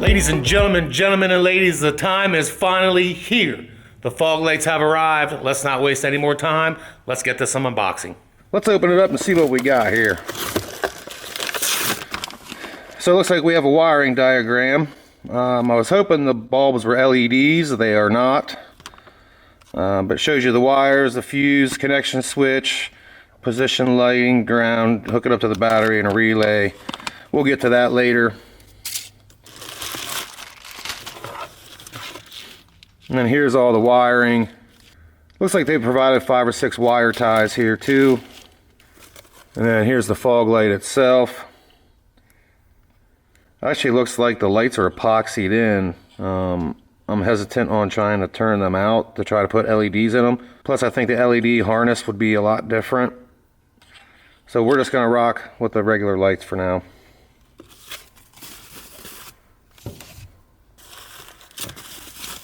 Ladies and gentlemen and ladies, the time is finally here. The fog lights have arrived. Let's not waste any more time. Let's get to some unboxing. Let's open it up and see what we got here. So it looks like we have a wiring diagram. I was hoping the bulbs were LEDs. They are not. But it shows you the wires, the fuse, connection switch, position lighting, ground, hook it up to the battery, and a relay. We'll get to that later. And then here's all the wiring. Looks like they provided 5 or 6 wire ties here too. And then here's the fog light itself. Actually looks like the lights are epoxied in. I'm hesitant on trying to turn them out to try to put LEDs in them. Plus I think the LED harness would be a lot different. So we're just gonna rock with the regular lights for now.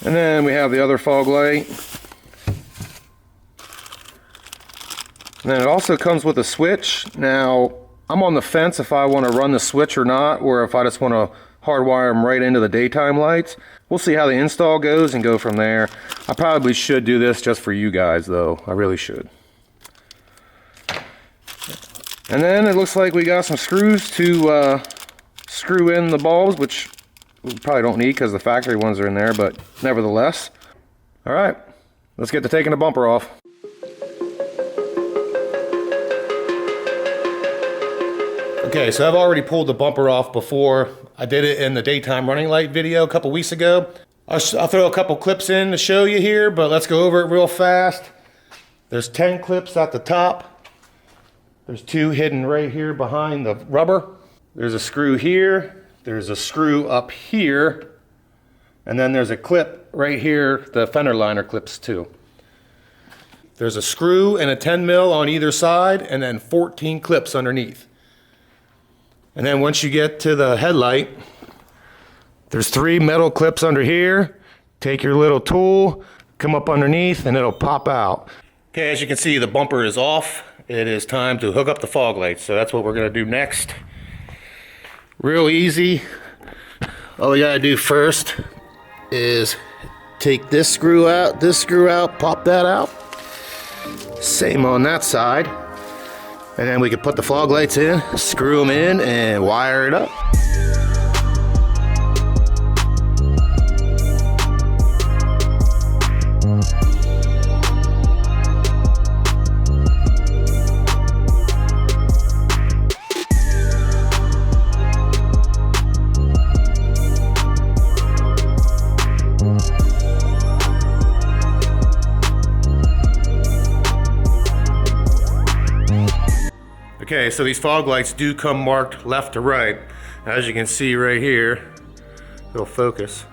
And then we have the other fog light. And then it also comes with a switch. Now, I'm on the fence if I want to run the switch or not, or if I just want to hardwire them right into the daytime lights. We'll see how the install goes and go from there. I probably should do this just for you guys though. I really should. And then it looks like we got some screws to screw in the bulbs, which we probably don't need because the factory ones are in there, but nevertheless. All right, let's get to taking the bumper off. Okay, so I've already pulled the bumper off before. I did it in the daytime running light video a couple weeks ago. I'll throw a couple clips in to show you here, but let's go over it real fast. There's 10 clips at the top. There's 2 hidden right here behind the rubber. There's a screw here. There's a screw up here, and then there's a clip right here, the fender liner clips too. There's a screw and a 10 mil on either side, and then 14 clips underneath. And then once you get to the headlight, there's 3 metal clips under here. Take your little tool, come up underneath, and it'll pop out. Okay, as you can see, the bumper is off. It is time to hook up the fog lights, so that's what we're gonna do next. Real easy. All we gotta do first is take this screw out, pop that out. Same on that side. And then we can put the fog lights in, screw them in, and wire it up. Okay, so these fog lights do come marked left to right. As you can see right here, it'll focus.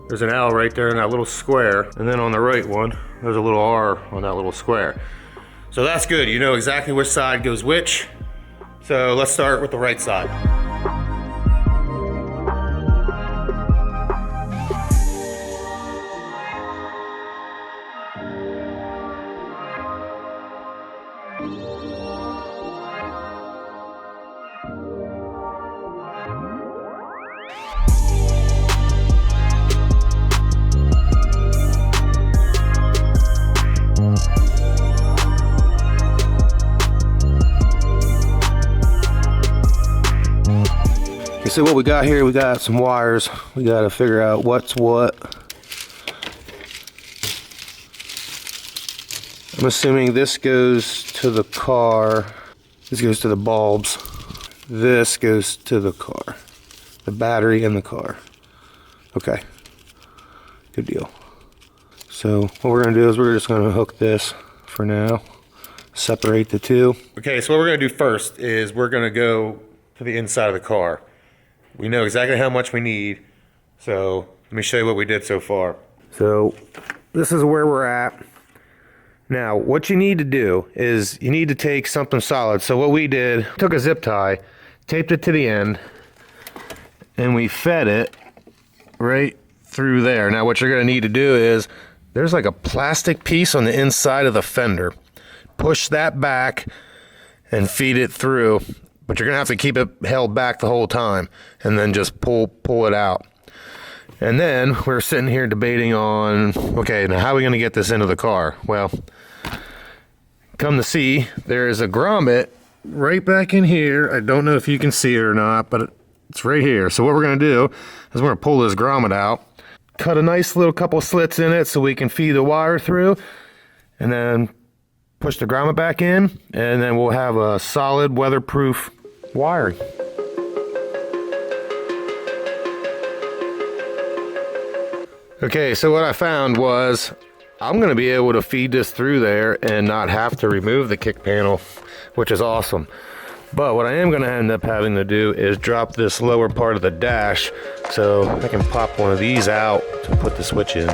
There's an L right there in that little square, and then on the right one, there's a little R on that little square. So that's good, you know exactly which side goes which. So let's start with the right side. So what we got here, we got some wires. We got to figure out what's what. I'm assuming this goes to the car. This goes to the bulbs. This goes to the car. The battery in the car. Okay. Good deal. So what we're going to do is we're just going to hook this for now. Separate the two. Okay, so what we're going to do first is we're going to go to the inside of the car. We know exactly how much we need, so let me show you what we did so far. So this is where we're at. Now, what you need to do is you need to take something solid. So what we did, took a zip tie, taped it to the end, and we fed it right through there. Now what you're gonna need to do is, there's like a plastic piece on the inside of the fender. Push that back and feed it through. but you're gonna have to keep it held back the whole time and then just pull it out. And then we're sitting here debating on, okay, now how are we gonna get this into the car? Well, come to see, there is a grommet right back in here. I don't know if you can see it or not, but it's right here. So what we're gonna do is we're gonna pull this grommet out, cut a nice little couple slits in it so we can feed the wire through, and then push the grommet back in, and then we'll have a solid weatherproof wiring. Okay, so what I found was I'm going to be able to feed this through there and not have to remove the kick panel, which is awesome. But what I am going to end up having to do is drop this lower part of the dash so I can pop one of these out to put the switch in.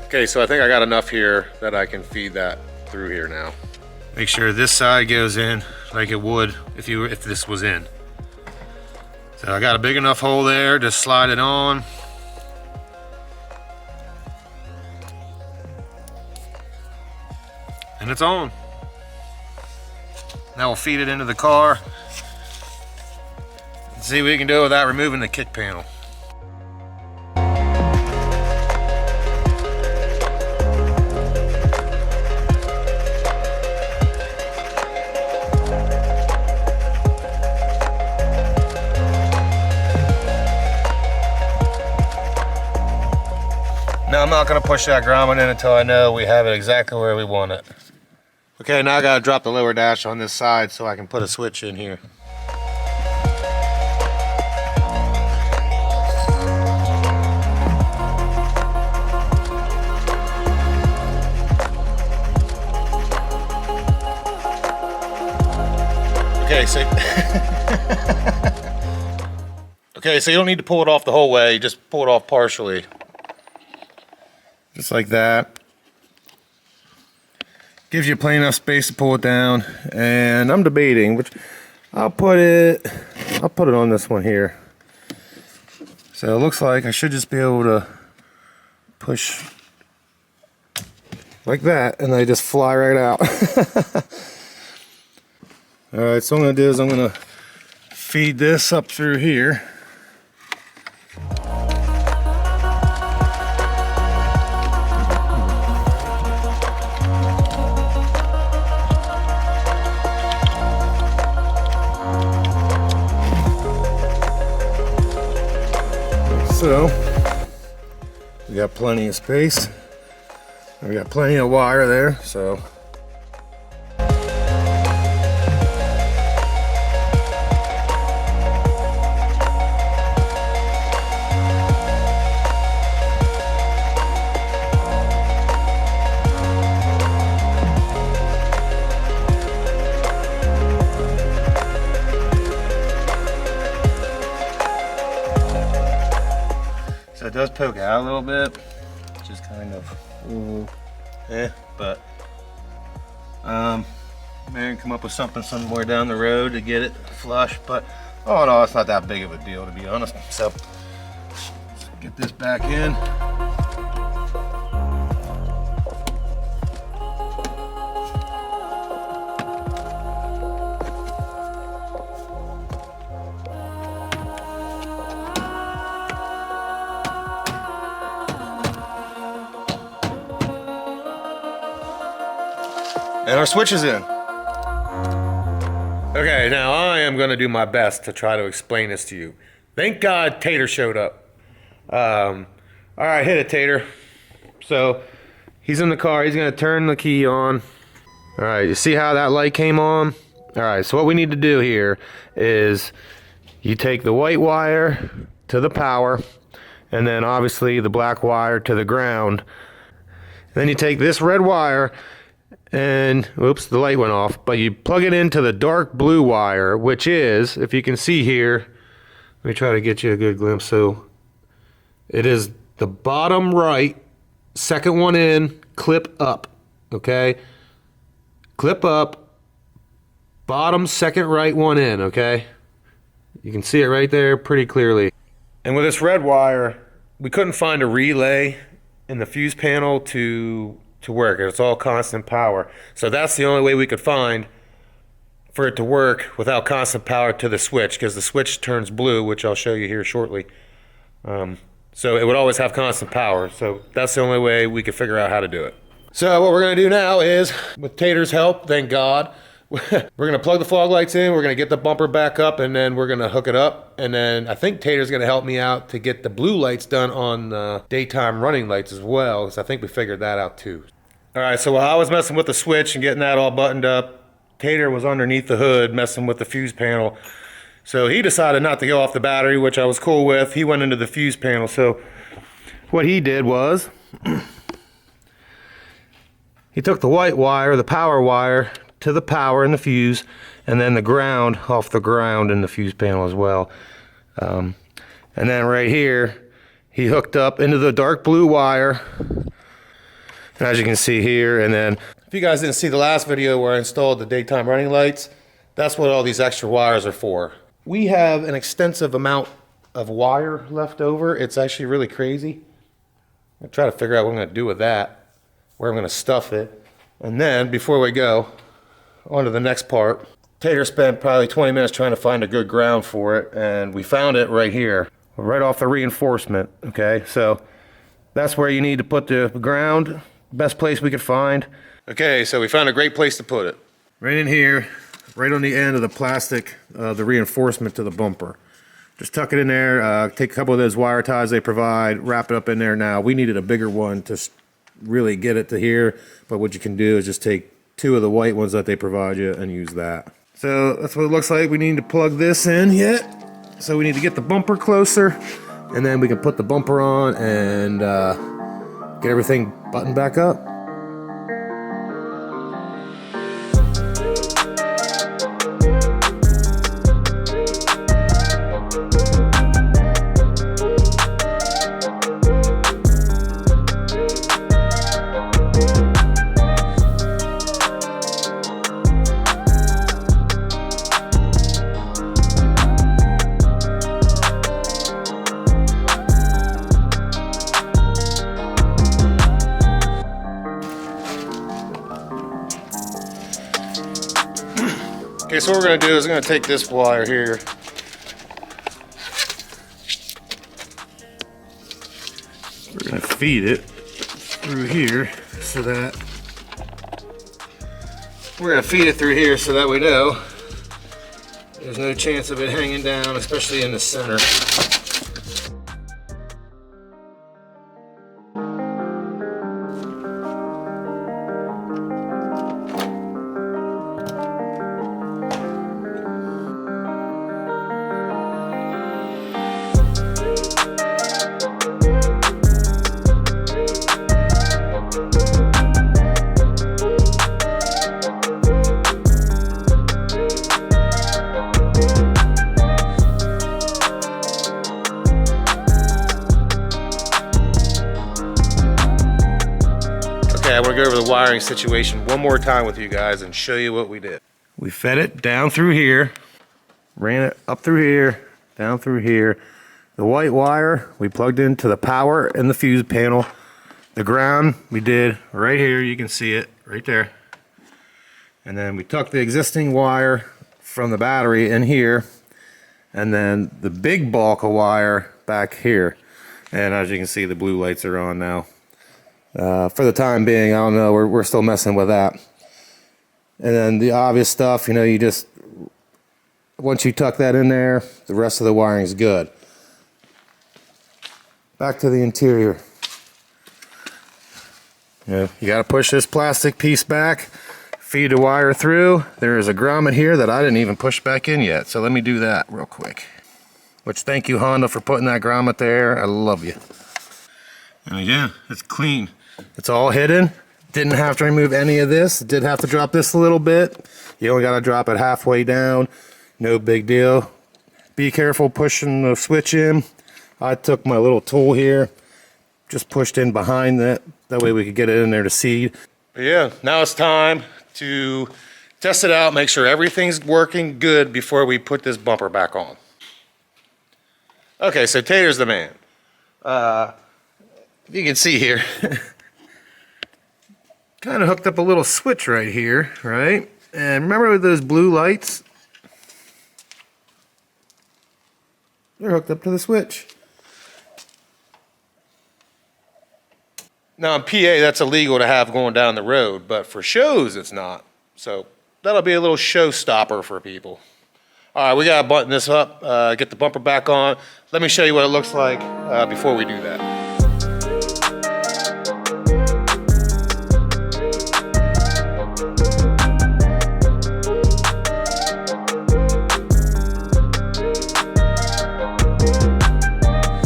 Okay, so I think I got enough here that I can feed that through here now. Make sure this side goes in like it would if this was in. So I got a big enough hole there, just slide it on. And it's on. Now we'll feed it into the car. Let's see what we can do without removing the kick panel. Now I'm not going to push that grommet in until I know we have it exactly where we want it. Okay, now I got to drop the lower dash on this side so I can put a switch in here. Okay, so okay, so you don't need to pull it off the whole way, just pull it off partially. Just like that. Gives you plenty enough space to pull it down. And I'm debating which I'll put it on this one here. So it looks like I should just be able to push like that and they just fly right out. Alright, so what I'm gonna do is I'm gonna feed this up through here. So, we got plenty of space. We got plenty of wire there, so. So it does poke out a little bit, which is kind of, but maybe come up with something somewhere down the road to get it flush, but oh no, it's not that big of a deal to be honest. So let's get this back in. And our switch is in. Okay, now I am going to do my best to try to explain this to you. Thank God Tater showed up. All right, hit it, Tater. So he's in the car. He's going to turn the key on. All right, you see how that light came on? All right, so what we need to do here is you take the white wire to the power, and then obviously the black wire to the ground. Then you take this red wire and, oops, the light went off, but you plug it into the dark blue wire, which is, if you can see here, let me try to get you a good glimpse. So it is the bottom right, second one in, clip up, okay? Clip up, bottom second right one in, okay? You can see it right there pretty clearly. And with this red wire, we couldn't find a relay in the fuse panel to work. It's all constant power. So that's the only way we could find for it to work without constant power to the switch, because the switch turns blue, which I'll show you here shortly. So it would always have constant power. So that's the only way we could figure out how to do it. So what we're going to do now is, with Tater's help, thank God, we're going to plug the fog lights in, we're going to get the bumper back up, and then we're going to hook it up. And then I think Tater's going to help me out to get the blue lights done on the daytime running lights as well, because I think we figured that out too. All right, so while I was messing with the switch and getting that all buttoned up, Tater was underneath the hood messing with the fuse panel. So he decided not to go off the battery, which I was cool with. He went into the fuse panel. So what he did was he took the white wire, the power wire, to the power in the fuse, and then the ground off the ground in the fuse panel as well. And then right here, he hooked up into the dark blue wire, as you can see here. And then if you guys didn't see the last video where I installed the daytime running lights, that's what all these extra wires are for. We have an extensive amount of wire left over. It's actually really crazy. I'll try to figure out what I'm going to do with that, where I'm going to stuff it. And then before we go on to the next part, Tater spent probably 20 minutes trying to find a good ground for it, and we found it right here, right off the reinforcement. Okay, so that's where you need to put the ground. Best place we could find. Okay, so we found a great place to put it. Right in here, right on the end of the plastic, the reinforcement to the bumper. Just tuck it in there, take a couple of those wire ties they provide, wrap it up in there. Now, we needed a bigger one to really get it to here, but what you can do is just take 2 of the white ones that they provide you and use that. So that's what it looks like. We need to plug this in yet. So we need to get the bumper closer, and then we can put the bumper on and get everything buttoned back up. Okay, so what we're going to do is we're going to take this wire here. We're going to feed it through here so that we know there's no chance of it hanging down, especially in the center. I want to go over the wiring situation one more time with you guys and show you what we did. We fed it down through here, ran it up through here, down through here. The white wire we plugged into the power and the fuse panel. The ground we did right here, you can see it right there. And then we took the existing wire from the battery in here, and then the big bulk of wire back here. And as you can see, the blue lights are on now. For the time being, I don't know, we're still messing with that. And then the obvious stuff, you know, you just, once you tuck that in there, the rest of the wiring is good. Back to the interior. You got to push this plastic piece back, feed the wire through. There is a grommet here that I didn't even push back in yet, so let me do that real quick. Which, thank you, Honda, for putting that grommet there. I love you. And yeah, it's clean. It's all hidden. Didn't have to remove any of this. Did have to drop this a little bit. You only got to drop it halfway down. No big deal. Be careful pushing the switch in. I took my little tool here, just pushed in behind that. That way we could get it in there to seed. But yeah, now it's time to test it out, make sure everything's working good before we put this bumper back on. Okay, so Tater's the man. If you can see here, kind of hooked up a little switch right here, right? And remember with those blue lights? They're hooked up to the switch. Now in PA, that's illegal to have going down the road, but for shows, it's not. So that'll be a little showstopper for people. All right, we gotta button this up, get the bumper back on. Let me show you what it looks like before we do that.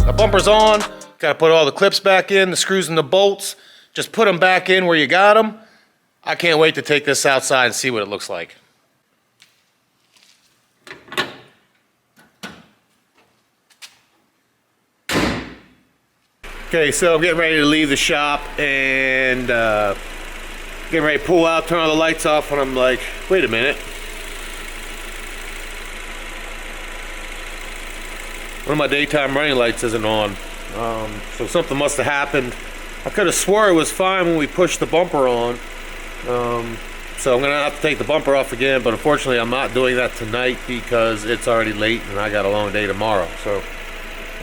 The bumper's on. Gotta put all the clips back in, the screws and the bolts. Just put them back in where you got them. I can't wait to take this outside and see what it looks like. Okay, so I'm getting ready to leave the shop and getting ready to pull out, turn all the lights off, and I'm like, wait a minute. One of my daytime running lights isn't on. So something must have happened. I could have swore it was fine when we pushed the bumper on. So I'm gonna have to take the bumper off again, but unfortunately I'm not doing that tonight because it's already late and I got a long day tomorrow. So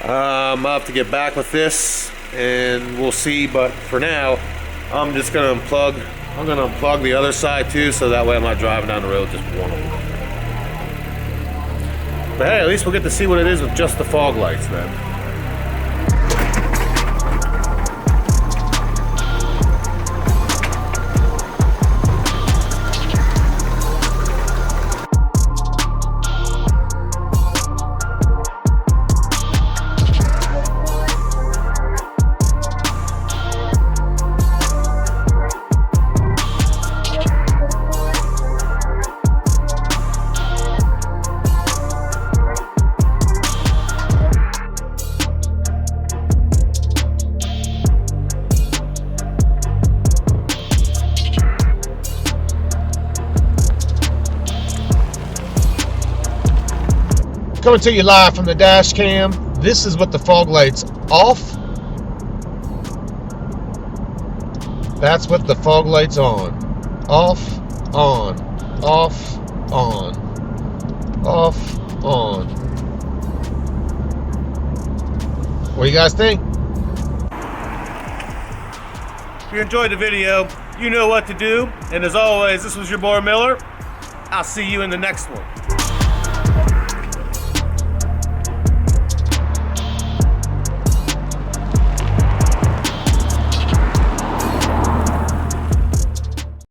I'll have to get back with this and we'll see, but for now I'm just gonna unplug. I'm gonna unplug the other side too, so that way I'm not driving down the road just one of them. But hey, at least we'll get to see what it is with just the fog lights then. Coming to you live from the dash cam. This is with the fog lights off. That's with the fog lights on. Off, on, off, on, off, on. What do you guys think? If you enjoyed the video, you know what to do. And as always, this was your boy Miller. I'll see you in the next one.